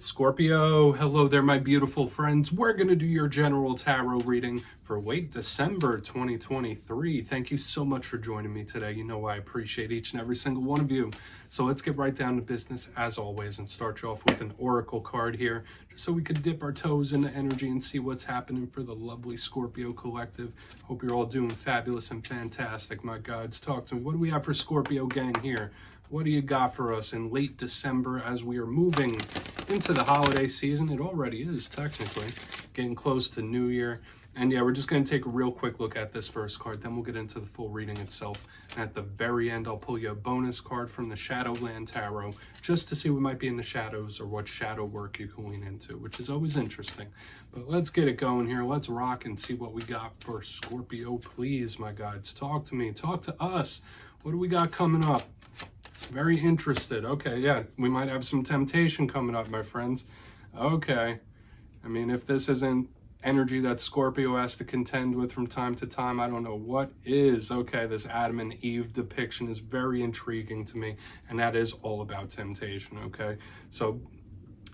Scorpio, hello there, my beautiful friends. We're going to do your general tarot reading for late December 2023. Thank you so much for joining me today. You know I appreciate each and every single one of you. So let's get right down to business as always and start you off with an oracle card here, just so we could dip our toes into energy and see what's happening for the lovely Scorpio collective. Hope you're all doing fabulous and fantastic, my gods. Talk to me. What do we have for Scorpio gang here? What do you got for us in late December as we are moving into the holiday season? It already is, technically, getting close to New Year. And yeah, we're just going to take a real quick look at this first card, then we'll get into the full reading itself. And at the very end, I'll pull you a bonus card from the Shadowland Tarot, just to see what might be in the shadows or what shadow work you can lean into, which is always interesting. But let's get it going here. Let's rock and see what we got for Scorpio, please, my guides. Talk to me. Talk to us. What do we got coming up? Very interested. Okay, yeah, we might have some temptation coming up, my friends. Okay. I mean, if this isn't energy that Scorpio has to contend with from time to time, I don't know what is. Okay, this Adam and Eve depiction is very intriguing to me, and that is all about temptation, okay? So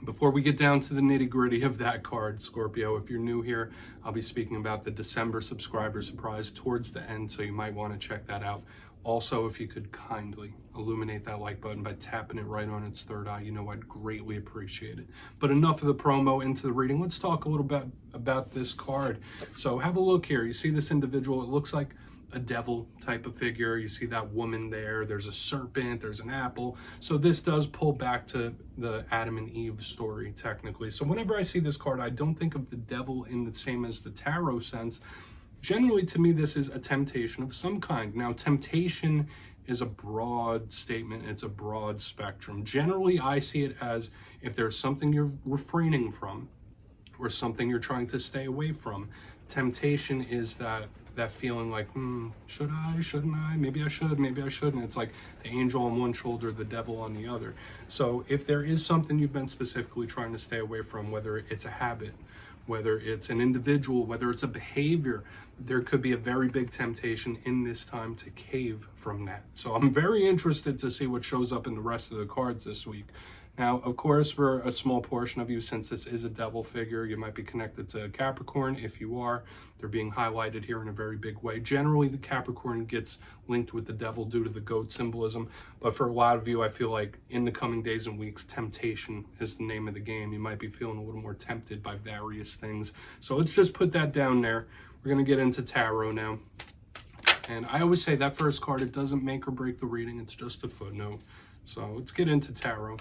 before we get down to the nitty-gritty of that card, Scorpio, if you're new here, I'll be speaking about the December subscriber surprise towards the end, so you might want to check that out. Also, if you could kindly illuminate that like button by tapping it right on its third eye, you know I'd greatly appreciate it. But enough of the promo, into the reading. Let's talk a little bit about this card. So have a look here. You see this individual, it looks like a devil type of figure. You see that woman there. There's a serpent, there's an apple. So this does pull back to the Adam and Eve story, technically. So whenever I see this card, I don't think of the devil in the same as the tarot sense. Generally, to me, this is a temptation of some kind. Now, temptation is a broad statement. It's a broad spectrum. Generally, I see it as if there's something you're refraining from or something you're trying to stay away from. Temptation is that feeling like, should I, shouldn't I? Maybe I should, maybe I shouldn't. It's like the angel on one shoulder, the devil on the other. So if there is something you've been specifically trying to stay away from, whether it's a habit, whether it's an individual, whether it's a behavior, there could be a very big temptation in this time to cave from that. So I'm very interested to see what shows up in the rest of the cards this week. Now, of course, for a small portion of you, since this is a devil figure, you might be connected to Capricorn. If you are, they're being highlighted here in a very big way. Generally, the Capricorn gets linked with the devil due to the goat symbolism. But for a lot of you, I feel like in the coming days and weeks, temptation is the name of the game. You might be feeling a little more tempted by various things. So let's just put that down there. We're going to get into tarot now. And I always say that first card, it doesn't make or break the reading. It's just a footnote. So let's get into tarot.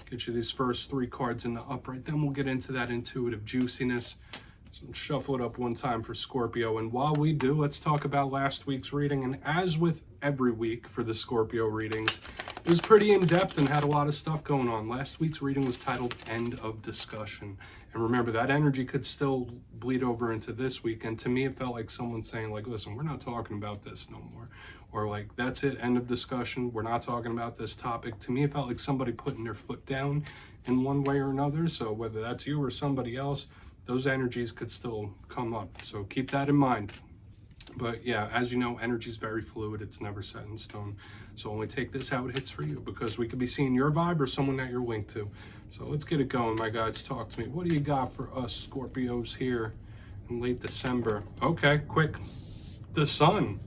Get you these first three cards in the upright, then we'll get into that intuitive juiciness. So let's shuffle it up one time for Scorpio. And while we do, let's talk about last week's reading. And as with every week for the Scorpio readings, it was pretty in-depth and had a lot of stuff going on. Last week's reading was titled End of Discussion. And remember, that energy could still bleed over into this week. And to me, it felt like someone saying, like, listen, we're not talking about this no more. Or like, that's it, end of discussion. We're not talking about this topic. To me, it felt like somebody putting their foot down in one way or another. So whether that's you or somebody else, those energies could still come up. So keep that in mind. But yeah, as you know, energy is very fluid. It's never set in stone. So only take this how it hits for you, because we could be seeing your vibe or someone that you're linked to. So let's get it going, my guides. Talk to me. What do you got for us Scorpios here in late December? Okay, quick. The Sun.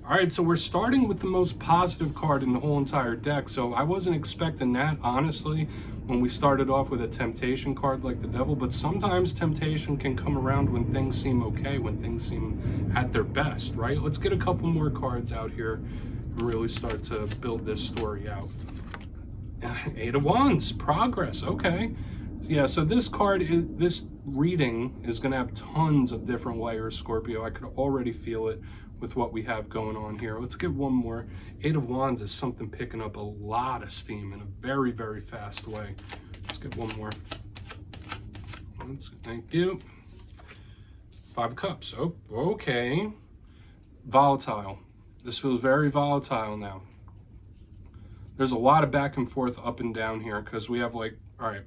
All right, so we're starting with the most positive card in the whole entire deck. So I wasn't expecting that, honestly, when we started off with a temptation card like the devil. But sometimes temptation can come around when things seem okay, when things seem at their best, right? Let's get a couple more cards out here and really start to build this story out. Eight of Wands, progress, okay. Yeah, so this card, this reading is going to have tons of different layers, Scorpio. I could already feel it with what we have going on here. Let's get one more. Eight of Wands is something picking up a lot of steam in a very, very fast way. Let's get one more. Thank you. Five of Cups. Oh, okay. Volatile. This feels very volatile now. There's a lot of back and forth, up and down here, because we have like, all right,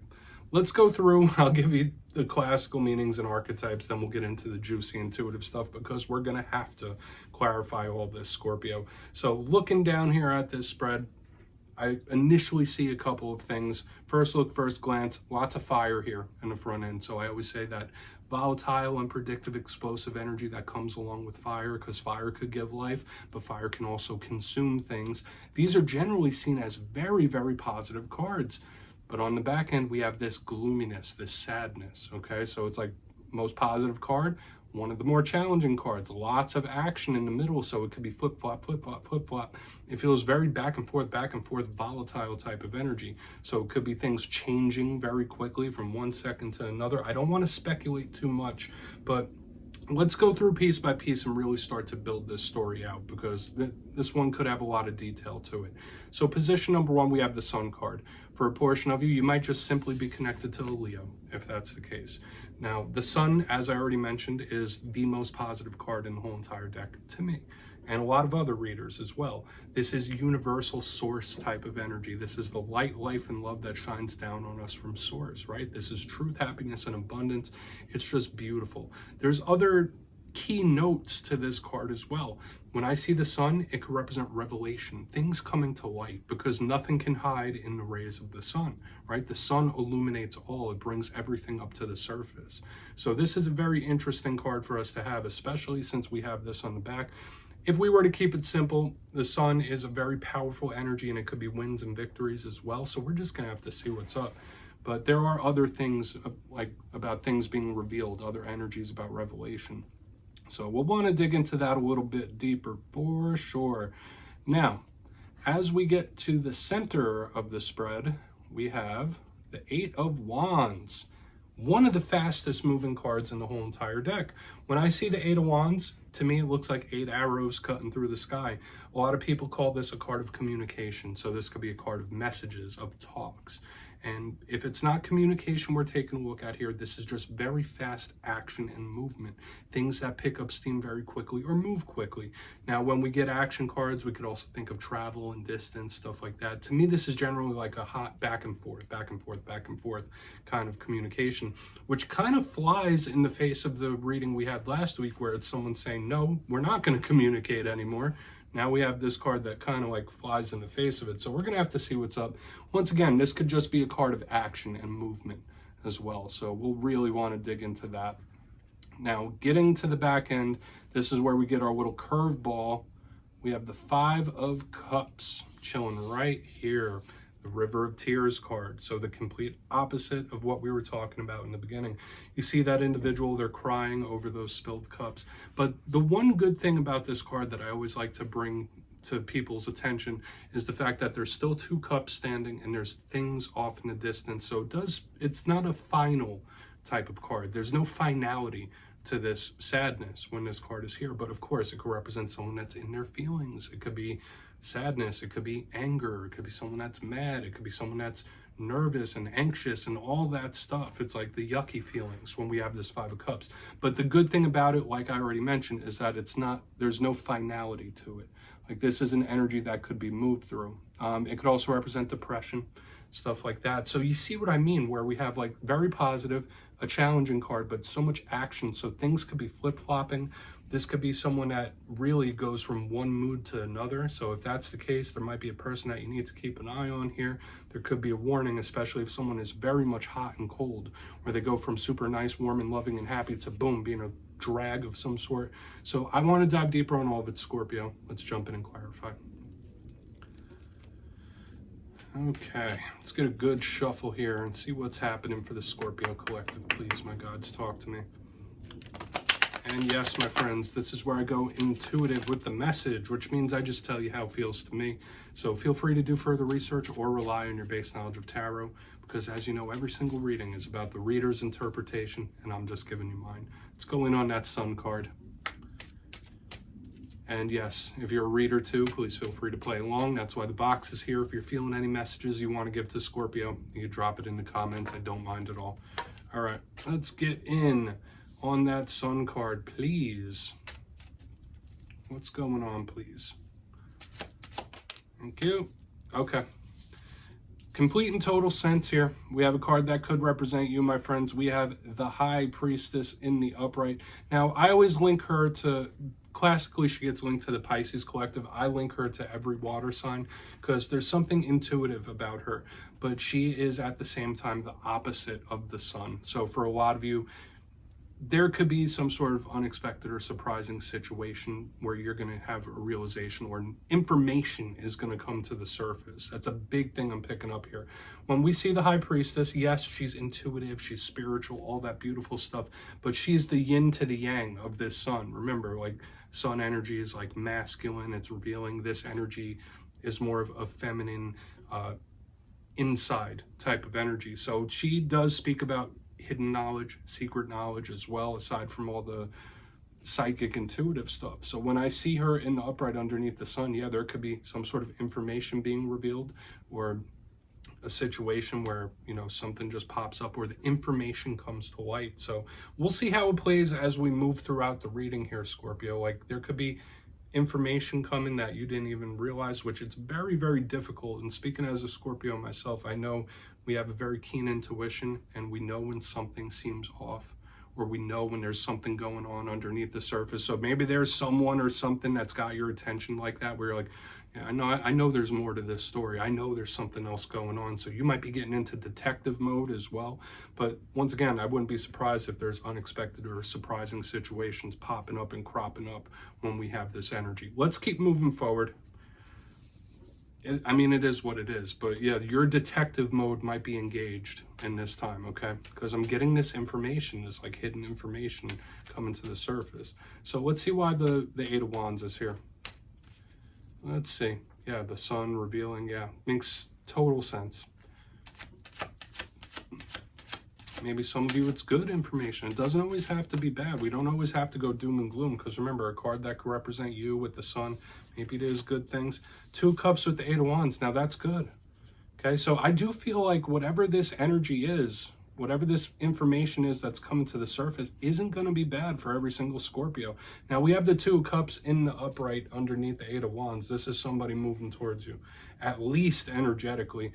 let's go through. I'll give you the classical meanings and archetypes, then we'll get into the juicy intuitive stuff, because we're going to have to clarify all this, Scorpio. So looking down here at this spread, I initially see a couple of things. First look, first glance, lots of fire here in the front end. So I always say that volatile, unpredictable, explosive energy that comes along with fire, because fire could give life, but fire can also consume things. These are generally seen as very, very positive cards. But on the back end, we have this gloominess, this sadness, okay? So it's like most positive card, one of the more challenging cards, lots of action in the middle, so it could be flip-flop, flip-flop, flip-flop. It feels very back and forth, volatile type of energy. So it could be things changing very quickly from one second to another. I don't want to speculate too much, but let's go through piece by piece and really start to build this story out, because this one could have a lot of detail to it. So position number one, we have the Sun card. For a portion of you, you might just simply be connected to a Leo, if that's the case. Now, the Sun, as I already mentioned, is the most positive card in the whole entire deck to me, and a lot of other readers as well. This is universal source type of energy. This is the light, life, and love that shines down on us from source, right? This is truth, happiness, and abundance. It's just beautiful. There's other key notes to this card as well. When I see the Sun, it could represent revelation, things coming to light, because nothing can hide in the rays of the sun, right? The sun illuminates all. It brings everything up to the surface. So this is a very interesting card for us to have, especially since we have this on the back. If we were to keep it simple, the Sun is a very powerful energy, and it could be wins and victories as well. So we're just going to have to see what's up. But there are other things like about things being revealed, other energies about revelation. So we'll want to dig into that a little bit deeper for sure. Now, as we get to the center of the spread, we have the Eight of Wands, one of the fastest moving cards in the whole entire deck. When I see the Eight of Wands, to me, it looks like 8 arrows cutting through the sky. A lot of people call this a card of communication. So this could be a card of messages, of talks. And if it's not communication we're taking a look at here, this is just very fast action and movement. Things that pick up steam very quickly or move quickly. Now, when we get action cards, we could also think of travel and distance, stuff like that. To me, this is generally like a hot back and forth kind of communication, which kind of flies in the face of the reading we had last week, where it's someone saying, no, we're not going to communicate anymore. Now we have this card that kind of like flies in the face of it. So we're going to have to see what's up. Once again, this could just be a card of action and movement as well. So we'll really want to dig into that. Now, getting to the back end, this is where we get our little curveball. We have the Five of Cups chilling right here. The River of Tears card. So the complete opposite of what we were talking about in the beginning. You see that individual, they're crying over those spilled cups. But the one good thing about this card that I always like to bring to people's attention is the fact that there's still 2 cups standing and there's things off in the distance. So it's not a final type of card. There's no finality to this sadness when this card is here. But of course, it could represent someone that's in their feelings. It could be sadness, it could be anger, it could be someone that's mad, it could be someone that's nervous and anxious and all that stuff. It's like the yucky feelings when we have this Five of Cups. But the good thing about it, like I already mentioned, is that there's no finality to it. Like, this is an energy that could be moved through. It could also represent depression, stuff like that. So you see what I mean, where we have like very positive, a challenging card, but so much action. So things could be flip-flopping. This could be someone that really goes from one mood to another. So if that's the case, there might be a person that you need to keep an eye on here. There could be a warning, especially if someone is very much hot and cold, where they go from super nice, warm and loving and happy to boom, being a drag of some sort. So I want to dive deeper on all of it, Scorpio. Let's jump in and clarify. Okay, let's get a good shuffle here and see what's happening for the Scorpio collective. Please, my gods, talk to me. And yes, my friends, this is where I go intuitive with the message, which means I just tell you how it feels to me. So feel free to do further research or rely on your base knowledge of tarot, because as you know, every single reading is about the reader's interpretation, and I'm just giving you mine. Let's go in on that Sun card. And yes, if you're a reader too, please feel free to play along. That's why the box is here. If you're feeling any messages you want to give to Scorpio, you can drop it in the comments. I don't mind at all. All right, let's get in on that Sun card, please. What's going on, please? Thank you. Okay. Complete and total sense here. We have a card that could represent you, my friends. We have the High Priestess in the upright. Now, I always link her to classically, she gets linked to the Pisces collective. I link her to every water sign because there's something intuitive about her, but she is at the same time the opposite of the sun. So for a lot of you, there could be some sort of unexpected or surprising situation where you're going to have a realization or information is going to come to the surface. That's a big thing I'm picking up here. When we see the high priestess, yes, she's intuitive, she's spiritual, all that beautiful stuff, but she's the yin to the yang of this sun. Remember, like, sun energy is like masculine, it's revealing. This energy is more of a feminine, inside type of energy. So she does speak about hidden knowledge, secret knowledge as well, aside from all the psychic intuitive stuff. So when I see her in the upright underneath the sun, yeah, there could be some sort of information being revealed, or a situation where, you know, something just pops up or the information comes to light. So we'll see how it plays as we move throughout the reading here, Scorpio. Like, there could be information coming that you didn't even realize, which it's very, very difficult. And speaking as a Scorpio myself, I know we have a very keen intuition, and we know when something seems off, or we know when there's something going on underneath the surface. So maybe there's someone or something that's got your attention like that, where you're like, yeah, I know there's more to this story. I know there's something else going on. So you might be getting into detective mode as well. But once again, I wouldn't be surprised if there's unexpected or surprising situations popping up and cropping up when we have this energy. Let's keep moving forward. I mean, it is what it is, but yeah, your detective mode might be engaged in this time, okay? Because I'm getting this information, this like hidden information coming to the surface. So let's see why the Eight of Wands is here. Let's see. Yeah, the sun revealing, yeah, makes total sense. Maybe some of you, it's good information. It doesn't always have to be bad. We don't always have to go doom and gloom, because remember, a card that could represent you with the sun, maybe it is good things. Two of Cups with the Eight of Wands. Now that's good. Okay, so I do feel like whatever this energy is, whatever this information is that's coming to the surface, isn't going to be bad for every single Scorpio. Now we have the Two of Cups in the upright underneath the Eight of Wands. This is somebody moving towards you, at least energetically.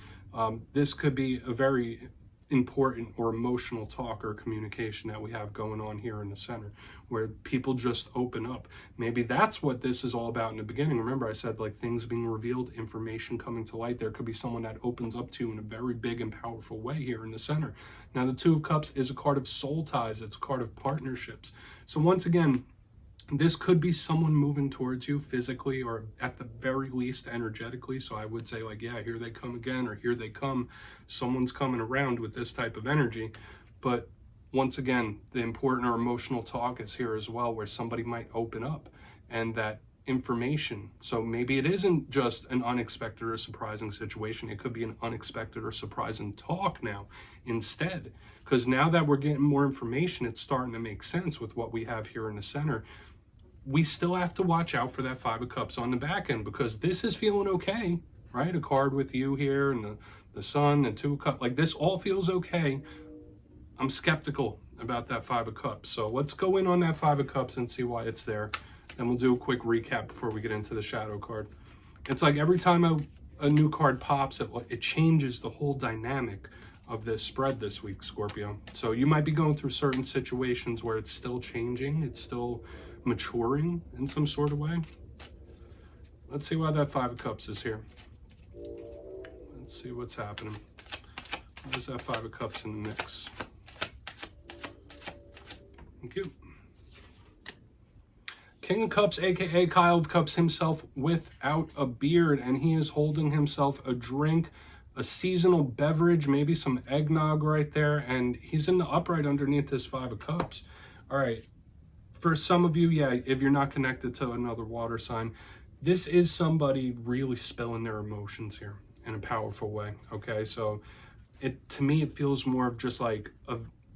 This could be a very important or emotional talk or communication that we have going on here in the center, where people just open up. Maybe that's what this is all about in the beginning. Remember, I said, like, things being revealed, information coming to light. There could be someone that opens up to you in a very big and powerful way here in the center. Now, the Two of Cups is a card of soul ties. It's a card of partnerships. So once again, this could be someone moving towards you physically, or at the very least energetically. So I would say, like, yeah, here they come again, or here they come. Someone's coming around with this type of energy. But once again, the important or emotional talk is here as well, where somebody might open up, and that information. So maybe it isn't just an unexpected or surprising situation. It could be an unexpected or surprising talk now instead. Because now that we're getting more information, it's starting to make sense with what we have here in the center. We still have to watch out for that Five of Cups on the back end, because this is feeling okay, right? A card with you here, and the sun, and Two of Cups, like, this all feels okay. I'm skeptical about that Five of Cups. So let's go in on that Five of Cups and see why it's there. Then we'll do a quick recap before we get into the shadow card. It's like every time a new card pops, it changes the whole dynamic of this spread this week, Scorpio. So you might be going through certain situations where it's still changing, it's still maturing in some sort of way. Let's see why that Five of Cups is here. Let's see what's happening. Where's that Five of Cups in the mix? Thank you. King of Cups, aka Kyle of Cups himself, without a beard, and he is holding himself a drink, a seasonal beverage, maybe some eggnog right there, and he's in the upright underneath this Five of Cups. All right, for some of you, yeah, if you're not connected to another water sign, this is somebody really spilling their emotions here in a powerful way, okay? So to me, it feels more of just like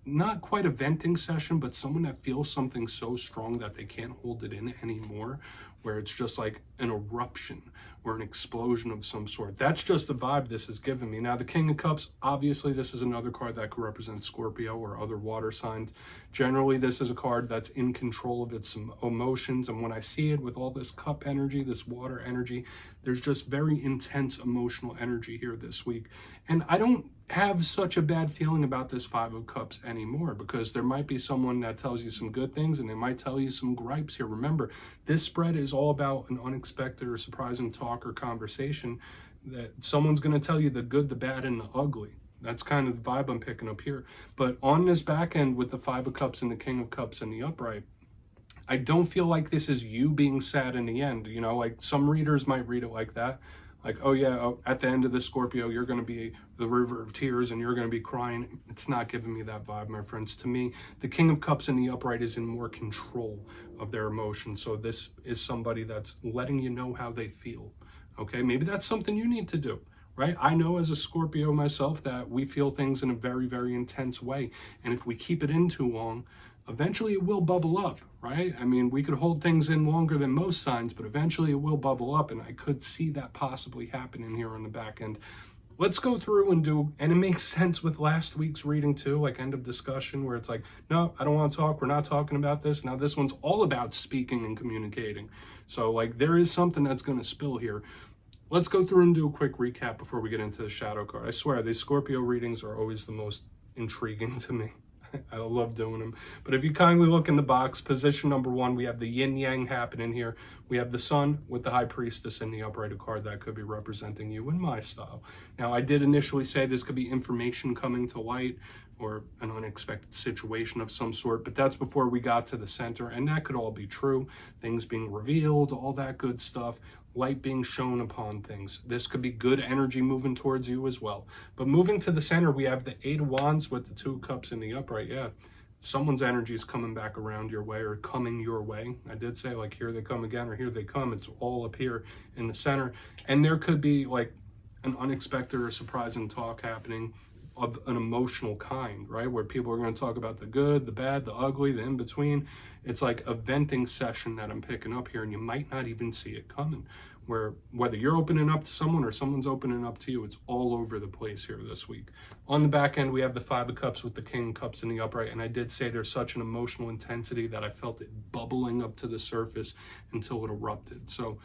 not quite a venting session, but someone that feels something so strong that they can't hold it in anymore, where it's just like an eruption or an explosion of some sort. That's just the vibe this is giving me. Now, the King of Cups, obviously, this is another card that could represent Scorpio or other water signs. Generally, this is a card that's in control of its emotions, and when I see it with all this cup energy, this water energy, there's just very intense emotional energy here this week. And I don't have such a bad feeling about this Five of Cups anymore, because there might be someone that tells you some good things and they might tell you some gripes here. Remember, this spread is all about an unexpected or surprising talk or conversation that someone's going to tell you the good, the bad, and the ugly. That's kind of the vibe I'm picking up here. But on this back end with the Five of Cups and the King of Cups and the upright, I don't feel like this is you being sad in the end. You know, like some readers might read it like that. Like, oh yeah, at the end of the Scorpio, you're going to be the river of tears and you're going to be crying. It's not giving me that vibe, my friends. To me, the King of Cups in the upright is in more control of their emotions. So this is somebody that's letting you know how they feel. Okay, maybe that's something you need to do, right? I know as a Scorpio myself that we feel things in a very, very intense way. And if we keep it in too long, eventually it will bubble up, right? I mean, we could hold things in longer than most signs, but eventually it will bubble up, and I could see that possibly happening here on the back end. Let's go through and it makes sense with last week's reading too, like end of discussion, where it's like, no, I don't want to talk. We're not talking about this. Now this one's all about speaking and communicating. So like there is something that's going to spill here. Let's go through and do a quick recap before we get into the shadow card. I swear, these Scorpio readings are always the most intriguing to me. I love doing them. But if you kindly look in the box, position number 1, we have the yin yang happening here. We have the sun with the high priestess in the upright card that could be representing you in my style. Now, I did initially say this could be information coming to light or an unexpected situation of some sort, but that's before we got to the center, and that could all be true. Things being revealed, all that good stuff. Light being shown upon things. This could be good energy moving towards you as well. But moving to the center, we have the 8 of Wands with the 2 Cups in the upright. Yeah, someone's energy is coming back around your way or coming your way. I did say like here they come again or here they come. It's all up here in the center. And there could be like an unexpected or surprising talk happening of an emotional kind, right? Where people are going to talk about the good, the bad, the ugly, the in-between. It's like a venting session that I'm picking up here, and you might not even see it coming. Where whether you're opening up to someone or someone's opening up to you, it's all over the place here this week. On the back end, we have the 5 of Cups with the King of Cups in the upright, and I did say there's such an emotional intensity that I felt it bubbling up to the surface until it erupted. So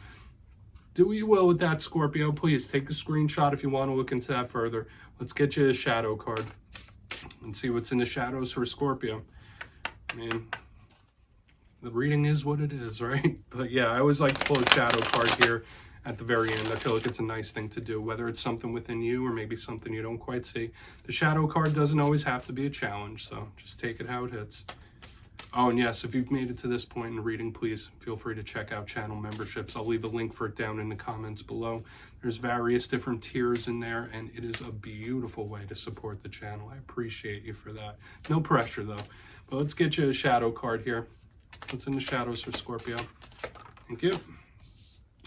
do what you will with that, Scorpio. Please take a screenshot if you want to look into that further. Let's get you a shadow card and see what's in the shadows for Scorpio. I mean, the reading is what it is, right? But yeah, I always like to pull a shadow card here at the very end. I feel like it's a nice thing to do, whether it's something within you or maybe something you don't quite see. The shadow card doesn't always have to be a challenge, so just take it how it hits. Oh, and yes, if you've made it to this point in the reading, please feel free to check out channel memberships. I'll leave a link for it down in the comments below. There's various different tiers in there, and it is a beautiful way to support the channel. I appreciate you for that. No pressure, though. But let's get you a shadow card here. What's in the shadows for Scorpio? Thank you.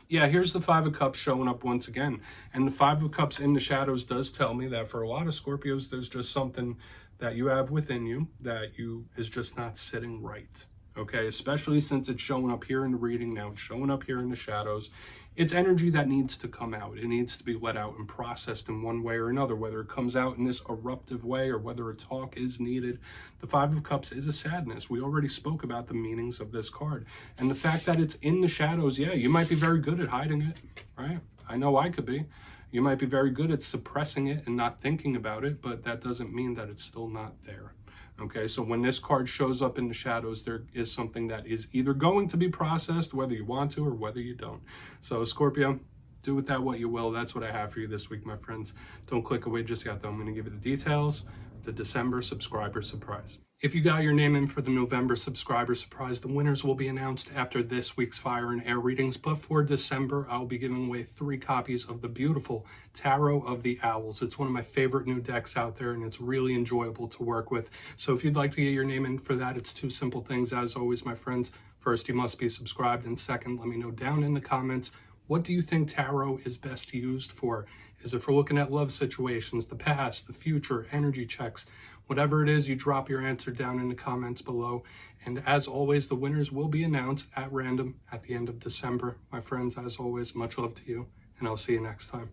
Yeah, here's the 5 of Cups showing up once again. And the 5 of Cups in the shadows does tell me that for a lot of Scorpios, there's just something that you have within you that is just not sitting right. Okay, especially since it's showing up here in the reading, now it's showing up here in the shadows. It's energy that needs to come out. It needs to be let out and processed in one way or another, whether it comes out in this eruptive way or whether a talk is needed. The 5 of Cups is a sadness. We already spoke about the meanings of this card. And the fact that it's in the shadows, yeah, you might be very good at hiding it, right? I know I could be. You might be very good at suppressing it and not thinking about it, but that doesn't mean that it's still not there. Okay, so when this card shows up in the shadows, there is something that is either going to be processed, whether you want to or whether you don't. So Scorpio, do with that what you will. That's what I have for you this week, my friends. Don't click away just yet, though. I'm going to give you the details, the December subscriber surprise. If you got your name in for the November subscriber surprise, the winners will be announced after this week's Fire and Air readings. But for December, I'll be giving away 3 copies of the beautiful Tarot of the Owls. It's one of my favorite new decks out there, and it's really enjoyable to work with. So if you'd like to get your name in for that, it's 2 simple things. As always, my friends, first, you must be subscribed. And second, let me know down in the comments, what do you think tarot is best used for? Is it for looking at love situations, the past, the future, energy checks? Whatever it is, you drop your answer down in the comments below. And as always, the winners will be announced at random at the end of December. My friends, as always, much love to you, and I'll see you next time.